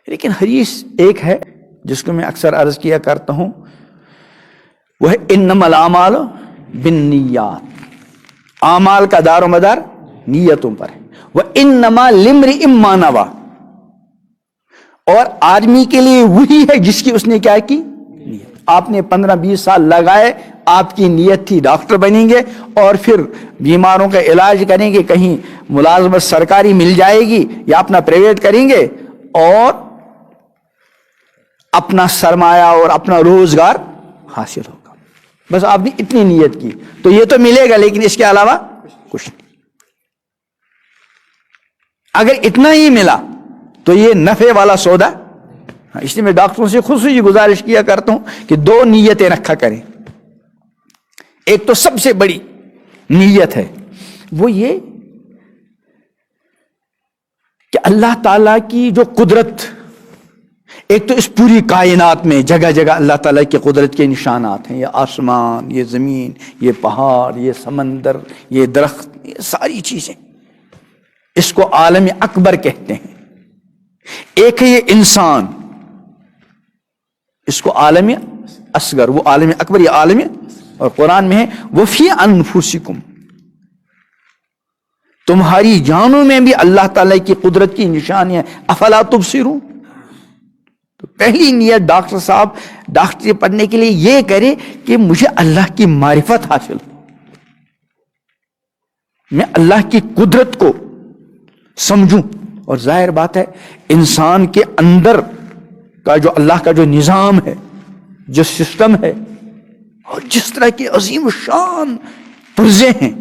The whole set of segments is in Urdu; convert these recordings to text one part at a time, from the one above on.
لیکن حدیث ایک ہے جس کو میں اکثر عرض کیا کرتا ہوں، وہ ہے انما الاعمال بالنیات، اعمال کا دار و مدار نیتوں پر ہے، وانما لامرئ ما نوی، اور آدمی کے لیے وہی ہے جس کی اس نے کیا کی نیت۔ آپ نے 15-20 سال لگائے، آپ کی نیت تھی ڈاکٹر بنیں گے اور پھر بیماروں کا علاج کریں گے، کہیں ملازمت سرکاری مل جائے گی یا اپنا پرائیویٹ کریں گے اور اپنا سرمایہ اور اپنا روزگار حاصل ہوگا، بس آپ نے اتنی نیت کی تو یہ تو ملے گا، لیکن اس کے علاوہ کچھ نہیں۔ اگر اتنا ہی ملا تو یہ نفع والا سودا، اس لیے میں ڈاکٹروں سے خصوصی گزارش کیا کرتا ہوں کہ 2 نیتیں رکھا کریں۔ ایک تو سب سے بڑی نیت ہے وہ یہ کہ اللہ تعالیٰ کی جو قدرت، ایک تو اس پوری کائنات میں جگہ جگہ اللہ تعالیٰ کی قدرت کے نشانات ہیں، یہ آسمان، یہ زمین، یہ پہاڑ، یہ سمندر، یہ درخت، یہ ساری چیزیں، اس کو عالم اکبر کہتے ہیں۔ ایک ہے یہ انسان، اس کو عالم اصغر، وہ عالم اکبر، یہ عالم، اور قرآن میں ہے وفی انفسکم، تمہاری جانوں میں بھی اللہ تعالیٰ کی قدرت کی نشانیاں، افلا تبصرون۔ تو پہلی نیت ڈاکٹر صاحب ڈاکٹری پڑھنے کے لیے یہ کرے کہ مجھے اللہ کی معرفت حاصل ہو، میں اللہ کی قدرت کو سمجھوں۔ اور ظاہر بات ہے انسان کے اندر کا جو اللہ کا جو نظام ہے، جو سسٹم ہے، اور جس طرح کی عظیم الشان پرزے ہیں،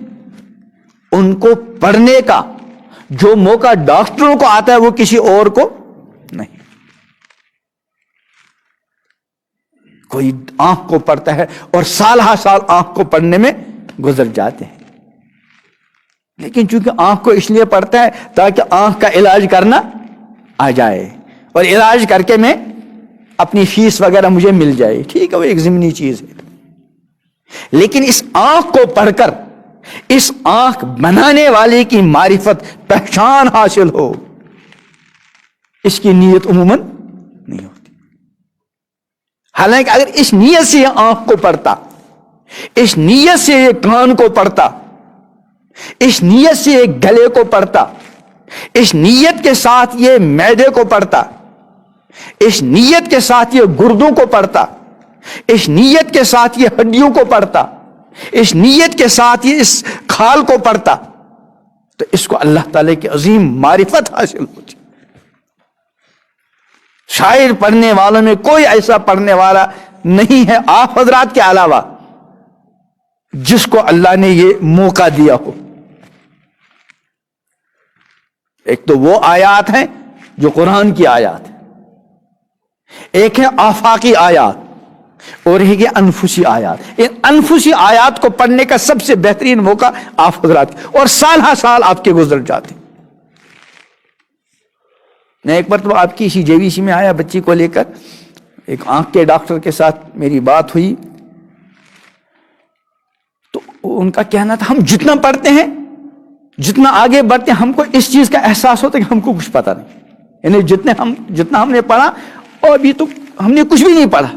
ان کو پڑھنے کا جو موقع ڈاکٹروں کو آتا ہے وہ کسی اور کو نہیں۔ کوئی آنکھ کو پڑھتا ہے اور سال ہا سال آنکھ کو پڑھنے میں گزر جاتے ہیں، لیکن چونکہ آنکھ کو اس لیے پڑھتا ہے تاکہ آنکھ کا علاج کرنا آ جائے، اور علاج کر کے میں اپنی فیس وغیرہ مجھے مل جائے، ٹھیک ہے، وہ ایک ضمنی چیز ہے۔ لیکن اس آنکھ کو پڑھ کر اس آنکھ بنانے والے کی معرفت، پہچان حاصل ہو، اس کی نیت عموماً نہیں ہوتی۔ حالانکہ اگر اس نیت سے یہ آنکھ کو پڑھتا، اس نیت سے یہ کان کو پڑھتا، اس نیت سے یہ گلے کو پڑھتا، اس نیت کے ساتھ یہ معدے کو پڑھتا، اس نیت کے ساتھ یہ گردوں کو پڑھتا، اس نیت کے ساتھ یہ ہڈیوں کو پڑھتا، اس نیت کے ساتھ یہ اس کھال کو پڑھتا، تو اس کو اللہ تعالی کی عظیم معرفت حاصل ہوتی۔ شاعر پڑھنے والوں میں کوئی ایسا پڑھنے والا نہیں ہے آپ حضرات کے علاوہ جس کو اللہ نے یہ موقع دیا ہو۔ ایک تو وہ آیات ہیں جو قرآن کی آیات ہیں، ایک ہے آفاقی آیات، اور ایک ہے انفسی آیات۔ ان انفسی آیات کو پڑھنے کا سب سے بہترین موقع آپ حضرات، اور سال ہا سال آپ کے گزر جاتے۔ میں ایک مرتبہ آپ کی اسی JVC میں آیا بچی کو لے کر، ایک آنکھ کے ڈاکٹر کے ساتھ میری بات ہوئی، تو ان کا کہنا تھا ہم جتنا پڑھتے ہیں، جتنا آگے بڑھتے ہیں، ہم کو اس چیز کا احساس ہوتا ہے کہ ہم کو کچھ پتہ نہیں، یعنی جتنا ہم نے پڑھا، اور ابھی تو ہم نے کچھ بھی نہیں پڑھا۔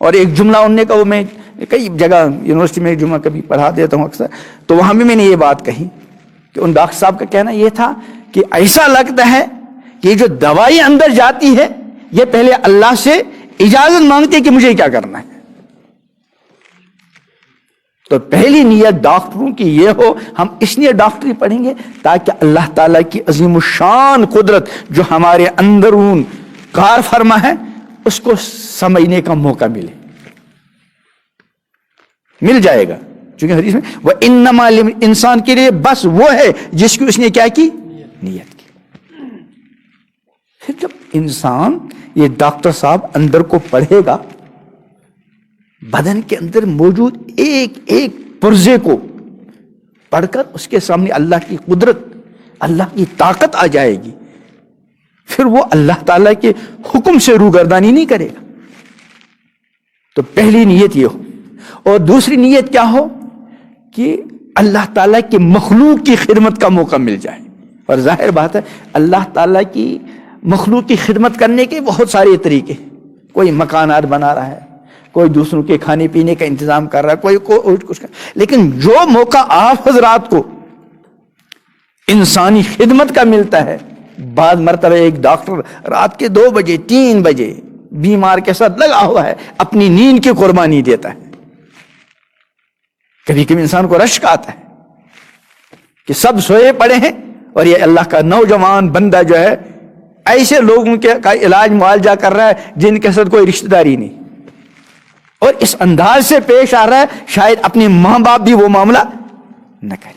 اور ایک جملہ انہوں نے کہا، وہ میں کئی جگہ یونیورسٹی میں جمعہ کبھی پڑھا دیتا ہوں اکثر، تو وہاں بھی میں نے یہ بات کہی کہ ان ڈاکٹر صاحب کا کہنا یہ تھا کہ ایسا لگتا ہے کہ جو دوائی اندر جاتی ہے یہ پہلے اللہ سے اجازت مانگتی ہے کہ مجھے کیا کرنا ہے۔ تو پہلی نیت ڈاکٹروں کی یہ ہو، ہم اس لیے ڈاکٹری پڑھیں گے تاکہ اللہ تعالیٰ کی عظیم الشان قدرت جو ہمارے اندرون کار فرما ہے اس کو سمجھنے کا موقع مل جائے گا، چونکہ حدیث میں وہ انما انسان کے لیے بس وہ ہے جس کی اس نے کیا کی، نیت کی۔ پھر جب انسان یہ ڈاکٹر صاحب اندر کو پڑھے گا، بدن کے اندر موجود ایک ایک پرزے کو پڑھ کر اس کے سامنے اللہ کی قدرت، اللہ کی طاقت آ جائے گی، پھر وہ اللہ تعالیٰ کے حکم سے روگردانی نہیں کرے گا۔ تو پہلی نیت یہ ہو، اور دوسری نیت کیا ہو کہ اللہ تعالیٰ کی مخلوق کی خدمت کا موقع مل جائے۔ اور ظاہر بات ہے اللہ تعالیٰ کی مخلوق کی خدمت کرنے کے بہت سارے طریقے، کوئی مکانات بنا رہا ہے، کوئی دوسروں کے کھانے پینے کا انتظام کر رہا ہے، کوئی کچھ لیکن جو موقع آپ حضرات کو انسانی خدمت کا ملتا ہے، بعض مرتبہ ایک ڈاکٹر رات کے 2 بجے 3 بجے بیمار کے ساتھ لگا ہوا ہے، اپنی نیند کی قربانی دیتا ہے۔ کبھی کبھی انسان کو رشک آتا ہے کہ سب سوئے پڑے ہیں اور یہ اللہ کا نوجوان بندہ جو ہے ایسے لوگوں کا علاج معالجہ کر رہا ہے جن کے ساتھ کوئی رشتہ داری نہیں، اور اس انداز سے پیش آ رہا ہے شاید اپنے ماں باپ بھی وہ معاملہ نہ کرے۔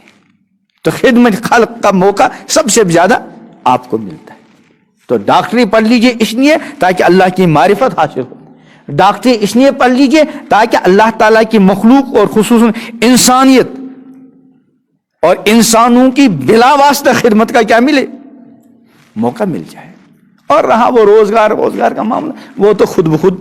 تو خدمت خلق کا موقع سب سے زیادہ آپ کو ملتا ہے۔ تو ڈاکٹری پڑھ لیجئے اس لیے تاکہ اللہ کی معرفت حاصل ہو، ڈاکٹری اس لیے پڑھ لیجئے تاکہ اللہ تعالیٰ کی مخلوق اور خصوصاً انسانیت اور انسانوں کی بلا واسطہ خدمت کا کیا ملے، موقع مل جائے۔ اور رہا وہ روزگار کا معاملہ، وہ تو خود بخود